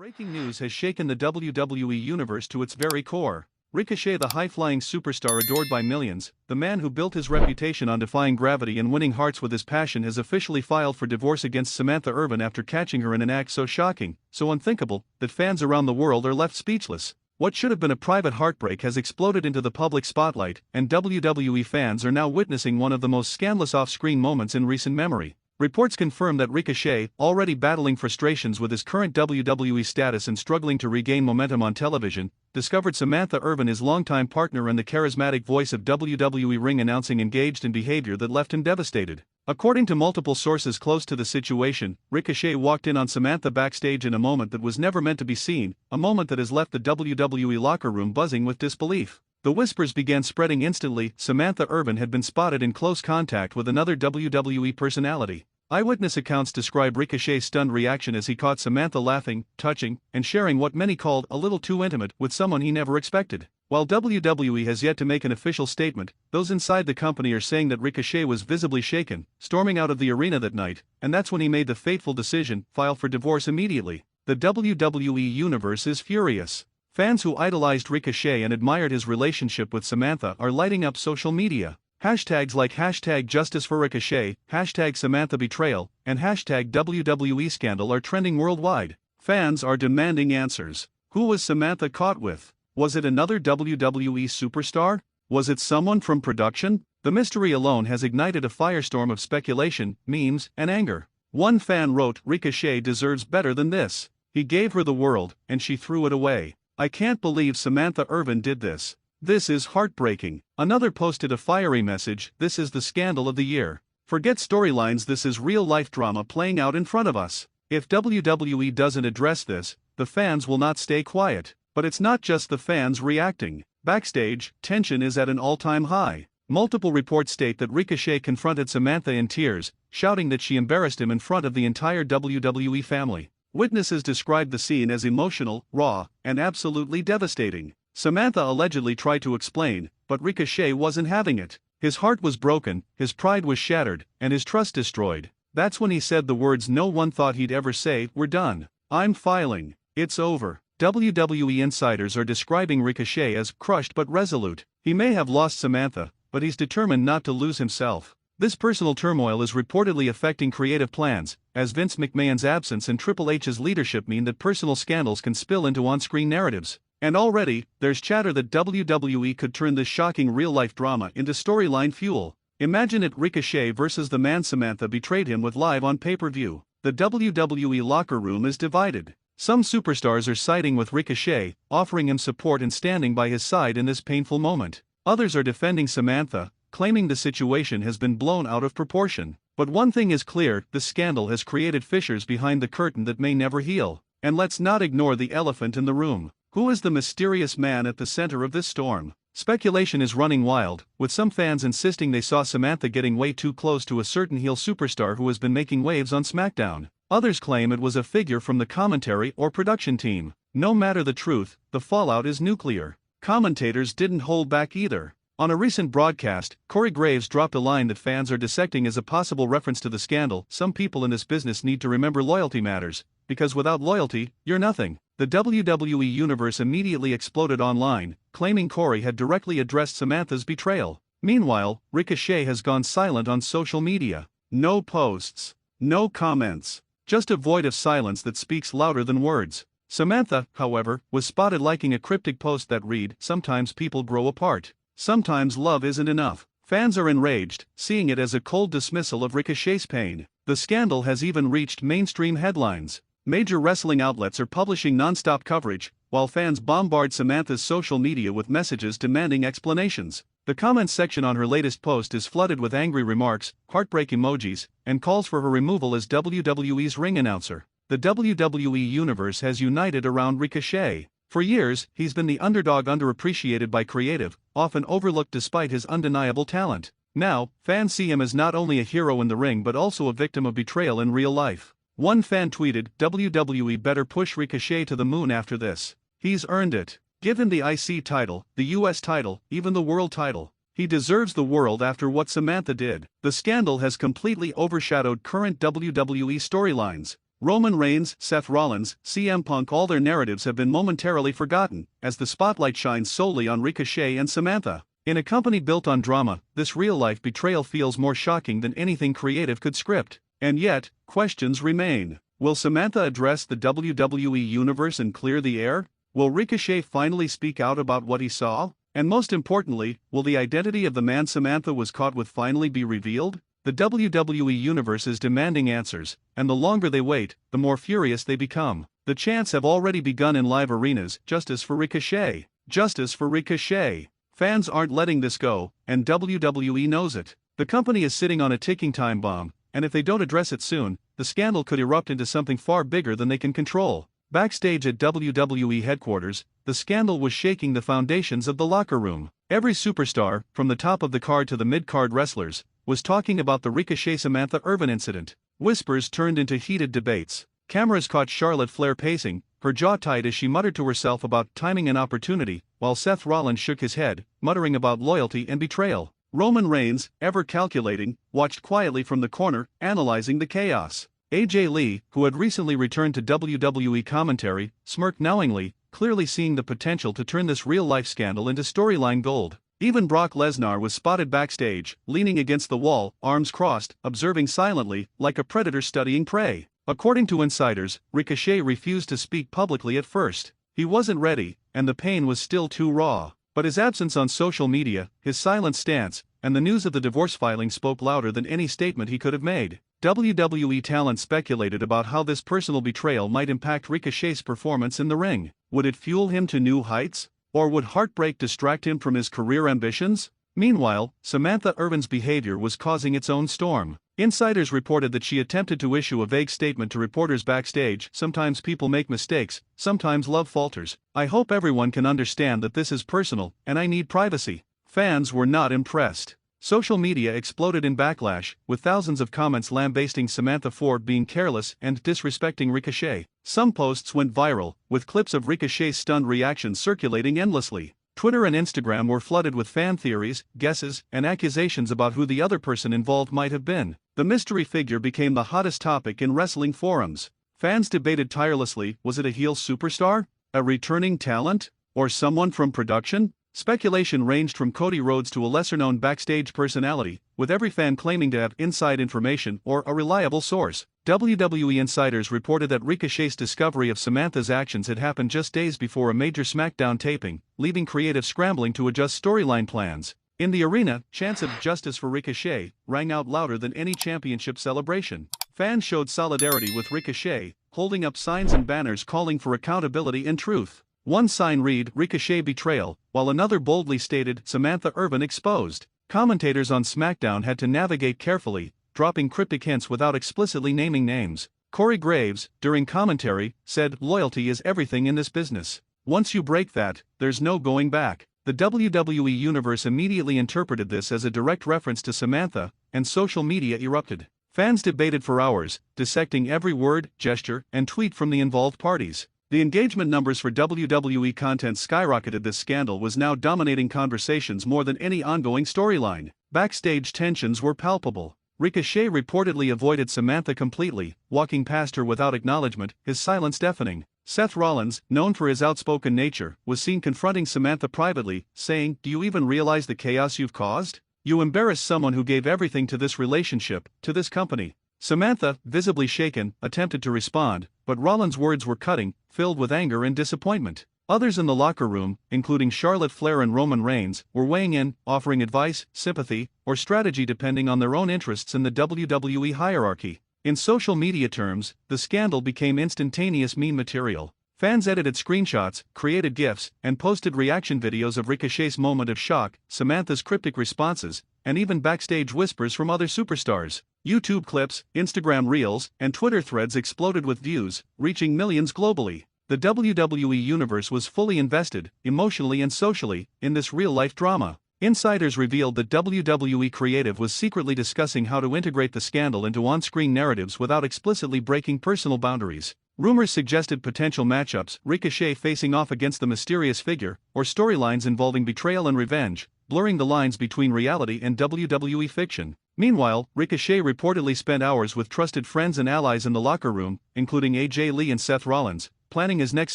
Breaking news has shaken the WWE Universe to its very core. Ricochet, the high-flying superstar adored by millions, the man who built his reputation on defying gravity and winning hearts with his passion, has officially filed for divorce against Samantha Irvin after catching her in an act so shocking, so unthinkable, that fans around the world are left speechless. What should have been a private heartbreak has exploded into the public spotlight, and WWE fans are now witnessing one of the most scandalous off-screen moments in recent memory. Reports confirm that Ricochet, already battling frustrations with his current WWE status and struggling to regain momentum on television, discovered Samantha Irvin, his longtime partner and the charismatic voice of WWE ring announcing, engaged in behavior that left him devastated. According to multiple sources close to the situation, Ricochet walked in on Samantha backstage in a moment that was never meant to be seen, a moment that has left the WWE locker room buzzing with disbelief. The whispers began spreading instantly. Samantha Irvin had been spotted in close contact with another WWE personality. Eyewitness accounts describe Ricochet's stunned reaction as he caught Samantha laughing, touching, and sharing what many called a little too intimate with someone he never expected. While WWE has yet to make an official statement, those inside the company are saying that Ricochet was visibly shaken, storming out of the arena that night, and that's when he made the fateful decision: file for divorce immediately. The WWE Universe is furious. Fans who idolized Ricochet and admired his relationship with Samantha are lighting up social media. Hashtags like #JusticeForRicochet, #SamanthaBetrayal, and #WWE-Scandal are trending worldwide. Fans are demanding answers. Who was Samantha caught with? Was it another WWE superstar? Was it someone from production? The mystery alone has ignited a firestorm of speculation, memes, and anger. One fan wrote, "Ricochet deserves better than this. He gave her the world, and she threw it away. I can't believe Samantha Irvin did this. This is heartbreaking." Another posted a fiery message, "This is the scandal of the year. Forget storylines, this is real-life drama playing out in front of us. If WWE doesn't address this, the fans will not stay quiet." But it's not just the fans reacting. Backstage, tension is at an all-time high. Multiple reports state that Ricochet confronted Samantha in tears, shouting that she embarrassed him in front of the entire WWE family. Witnesses described the scene as emotional, raw, and absolutely devastating. Samantha allegedly tried to explain, but Ricochet wasn't having it. His heart was broken, his pride was shattered, and his trust destroyed. That's when he said the words no one thought he'd ever say: "We're done. I'm filing. It's over." WWE insiders are describing Ricochet as crushed but resolute. He may have lost Samantha, but he's determined not to lose himself. This personal turmoil is reportedly affecting creative plans, as Vince McMahon's absence and Triple H's leadership mean that personal scandals can spill into on-screen narratives. And already, there's chatter that WWE could turn this shocking real-life drama into storyline fuel. Imagine it: Ricochet versus the man Samantha betrayed him with live on pay-per-view. The WWE locker room is divided. Some superstars are siding with Ricochet, offering him support and standing by his side in this painful moment. Others are defending Samantha, claiming the situation has been blown out of proportion. But one thing is clear: the scandal has created fissures behind the curtain that may never heal. And let's not ignore the elephant in the room. Who is the mysterious man at the center of this storm? Speculation is running wild, with some fans insisting they saw Samantha getting way too close to a certain heel superstar who has been making waves on SmackDown. Others claim it was a figure from the commentary or production team. No matter the truth, the fallout is nuclear. Commentators didn't hold back either. On a recent broadcast, Corey Graves dropped a line that fans are dissecting as a possible reference to the scandal. "Some people in this business need to remember loyalty matters, because without loyalty, you're nothing." The WWE Universe immediately exploded online, claiming Corey had directly addressed Samantha's betrayal. Meanwhile, Ricochet has gone silent on social media. No posts, no comments, just a void of silence that speaks louder than words. Samantha, however, was spotted liking a cryptic post that read, "Sometimes people grow apart. Sometimes love isn't enough." Fans are enraged, seeing it as a cold dismissal of Ricochet's pain. The scandal has even reached mainstream headlines. Major wrestling outlets are publishing non-stop coverage, while fans bombard Samantha's social media with messages demanding explanations. The comments section on her latest post is flooded with angry remarks, heartbreak emojis, and calls for her removal as WWE's ring announcer. The WWE Universe has united around Ricochet. For years, he's been the underdog, underappreciated by creative, often overlooked despite his undeniable talent. Now, fans see him as not only a hero in the ring but also a victim of betrayal in real life. One fan tweeted, "WWE better push Ricochet to the moon after this. He's earned it. Give him the IC title, the US title, even the world title. He deserves the world after what Samantha did." The scandal has completely overshadowed current WWE storylines. Roman Reigns, Seth Rollins, CM Punk, all their narratives have been momentarily forgotten, as the spotlight shines solely on Ricochet and Samantha. In a company built on drama, this real-life betrayal feels more shocking than anything creative could script. And yet, questions remain. Will Samantha address the WWE Universe and clear the air? Will Ricochet finally speak out about what he saw? And most importantly, will the identity of the man Samantha was caught with finally be revealed? The WWE Universe is demanding answers, and the longer they wait, the more furious they become. The chants have already begun in live arenas. Justice for Ricochet! Justice for Ricochet! Fans aren't letting this go, and WWE knows it. The company is sitting on a ticking time bomb, and if they don't address it soon, the scandal could erupt into something far bigger than they can control. Backstage at WWE headquarters, the scandal was shaking the foundations of the locker room. Every superstar, from the top of the card to the mid-card wrestlers, was talking about the Ricochet-Samantha Irvin incident. Whispers turned into heated debates. Cameras caught Charlotte Flair pacing, her jaw tight as she muttered to herself about timing and opportunity, while Seth Rollins shook his head, muttering about loyalty and betrayal. Roman Reigns, ever calculating, watched quietly from the corner, analyzing the chaos. AJ Lee, who had recently returned to WWE commentary, smirked knowingly, clearly seeing the potential to turn this real-life scandal into storyline gold. Even Brock Lesnar was spotted backstage, leaning against the wall, arms crossed, observing silently, like a predator studying prey. According to insiders, Ricochet refused to speak publicly at first. He wasn't ready, and the pain was still too raw. But his absence on social media, his silent stance, and the news of the divorce filing spoke louder than any statement he could have made. WWE talent speculated about how this personal betrayal might impact Ricochet's performance in the ring. Would it fuel him to new heights? Or would heartbreak distract him from his career ambitions? Meanwhile, Samantha Irvin's behavior was causing its own storm. Insiders reported that she attempted to issue a vague statement to reporters backstage. Sometimes people make mistakes, sometimes love falters. I hope everyone can understand that this is personal, and I need privacy. Fans were not impressed. Social media exploded in backlash, with thousands of comments lambasting Samantha for being careless and disrespecting Ricochet. Some posts went viral, with clips of Ricochet's stunned reactions circulating endlessly. Twitter and Instagram were flooded with fan theories, guesses, and accusations about who the other person involved might have been. The mystery figure became the hottest topic in wrestling forums. Fans debated tirelessly: was it a heel superstar, a returning talent, or someone from production? Speculation ranged from Cody Rhodes to a lesser-known backstage personality, with every fan claiming to have inside information or a reliable source. WWE insiders reported that Ricochet's discovery of Samantha's actions had happened just days before a major SmackDown taping, leaving creative scrambling to adjust storyline plans. In the arena, chants of "Justice for Ricochet" rang out louder than any championship celebration. Fans showed solidarity with Ricochet, holding up signs and banners calling for accountability and truth. One sign read, "Ricochet betrayal," while another boldly stated, "Samantha Irvin exposed." Commentators on SmackDown had to navigate carefully, dropping cryptic hints without explicitly naming names. Corey Graves, during commentary, said, "Loyalty is everything in this business. Once you break that, there's no going back." The WWE Universe immediately interpreted this as a direct reference to Samantha, and social media erupted. Fans debated for hours, dissecting every word, gesture, and tweet from the involved parties. The engagement numbers for WWE content skyrocketed. This scandal was now dominating conversations more than any ongoing storyline. Backstage tensions were palpable. Ricochet reportedly avoided Samantha completely, walking past her without acknowledgement, his silence deafening. Seth Rollins, known for his outspoken nature, was seen confronting Samantha privately, saying, "Do you even realize the chaos you've caused? You embarrass someone who gave everything to this relationship, to this company." Samantha, visibly shaken, attempted to respond, but Rollins' words were cutting, filled with anger and disappointment. Others in the locker room, including Charlotte Flair and Roman Reigns, were weighing in, offering advice, sympathy, or strategy depending on their own interests in the WWE hierarchy. In social media terms, the scandal became instantaneous meme material. Fans edited screenshots, created GIFs, and posted reaction videos of Ricochet's moment of shock, Samantha's cryptic responses, and even backstage whispers from other superstars. YouTube clips, Instagram reels, and Twitter threads exploded with views, reaching millions globally. The WWE Universe was fully invested, emotionally and socially, in this real-life drama. Insiders revealed that WWE Creative was secretly discussing how to integrate the scandal into on-screen narratives without explicitly breaking personal boundaries. Rumors suggested potential matchups, Ricochet facing off against the mysterious figure, or storylines involving betrayal and revenge, blurring the lines between reality and WWE fiction. Meanwhile, Ricochet reportedly spent hours with trusted friends and allies in the locker room, including AJ Lee and Seth Rollins, planning his next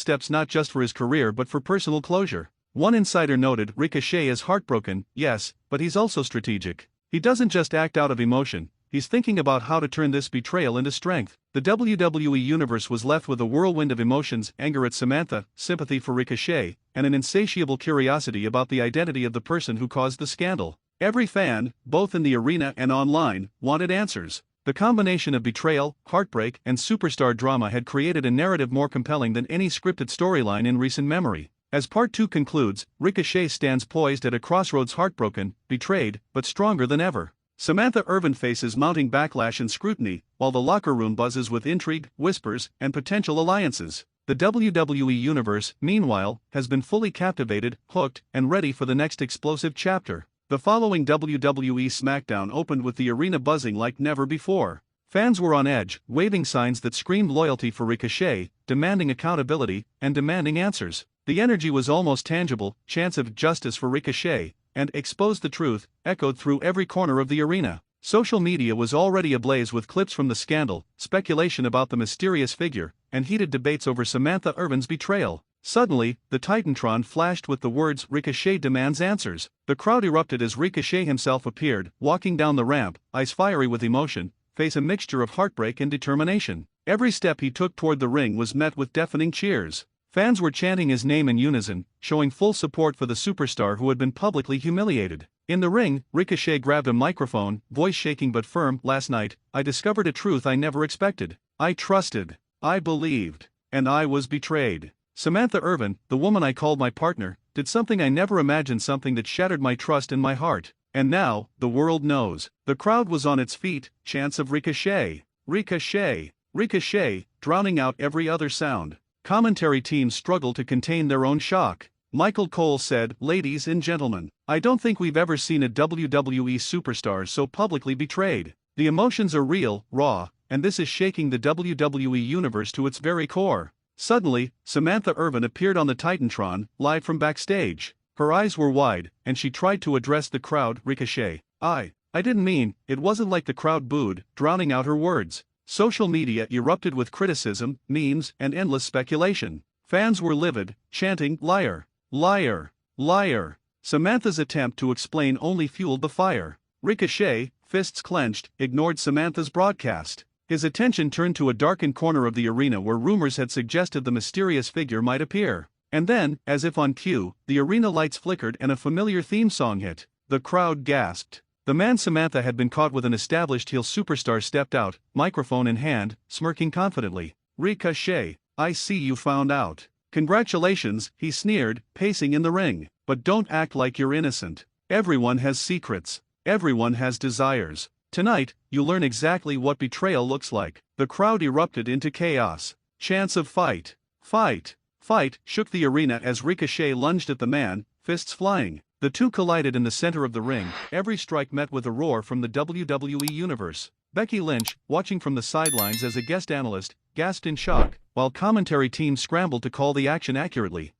steps not just for his career but for personal closure. One insider noted Ricochet is heartbroken, yes, but he's also strategic. He doesn't just act out of emotion, he's thinking about how to turn this betrayal into strength. The WWE Universe was left with a whirlwind of emotions: anger at Samantha, sympathy for Ricochet, and an insatiable curiosity about the identity of the person who caused the scandal. Every fan, both in the arena and online, wanted answers. The combination of betrayal, heartbreak, and superstar drama had created a narrative more compelling than any scripted storyline in recent memory. As Part 2 concludes, Ricochet stands poised at a crossroads, heartbroken, betrayed, but stronger than ever. Samantha Irvin faces mounting backlash and scrutiny, while the locker room buzzes with intrigue, whispers, and potential alliances. The WWE Universe, meanwhile, has been fully captivated, hooked, and ready for the next explosive chapter. The following WWE SmackDown opened with the arena buzzing like never before. Fans were on edge, waving signs that screamed loyalty for Ricochet, demanding accountability, and demanding answers. The energy was almost tangible: chants of justice for Ricochet, and expose the truth, echoed through every corner of the arena. Social media was already ablaze with clips from the scandal, speculation about the mysterious figure, and heated debates over Samantha Irvin's betrayal. Suddenly, the Titantron flashed with the words "Ricochet demands answers." The crowd erupted as Ricochet himself appeared, walking down the ramp, eyes fiery with emotion, face a mixture of heartbreak and determination. Every step he took toward the ring was met with deafening cheers. Fans were chanting his name in unison, showing full support for the superstar who had been publicly humiliated. In the ring, Ricochet grabbed a microphone, voice shaking but firm. "Last night, I discovered a truth I never expected. I trusted, I believed, and I was betrayed. Samantha Irvin, the woman I called my partner, did something I never imagined, something that shattered my trust and my heart. And now, the world knows." The crowd was on its feet, chants of "Ricochet, Ricochet, Ricochet," drowning out every other sound. Commentary teams struggled to contain their own shock. Michael Cole said, "Ladies and gentlemen, I don't think we've ever seen a WWE superstar so publicly betrayed. The emotions are real, raw, and this is shaking the WWE Universe to its very core." Suddenly, Samantha Irvin appeared on the Titantron, live from backstage. Her eyes were wide, and she tried to address the crowd. "Ricochet, I didn't mean," it wasn't like the crowd booed, drowning out her words. Social media erupted with criticism, memes, and endless speculation. Fans were livid, chanting, "Liar, liar, liar." Samantha's attempt to explain only fueled the fire. Ricochet, fists clenched, ignored Samantha's broadcast. His attention turned to a darkened corner of the arena where rumors had suggested the mysterious figure might appear. And then, as if on cue, the arena lights flickered and a familiar theme song hit. The crowd gasped. The man Samantha had been caught with an established heel superstar stepped out, microphone in hand, smirking confidently. "Ricochet, I see you found out. Congratulations," he sneered, pacing in the ring. "But don't act like you're innocent. Everyone has secrets. Everyone has desires. Tonight, you'll learn exactly what betrayal looks like." The crowd erupted into chaos. Chants of "Fight, fight, fight" shook the arena as Ricochet lunged at the man, fists flying. The two collided in the center of the ring, every strike met with a roar from the WWE Universe. Becky Lynch, watching from the sidelines as a guest analyst, gasped in shock, while commentary teams scrambled to call the action accurately.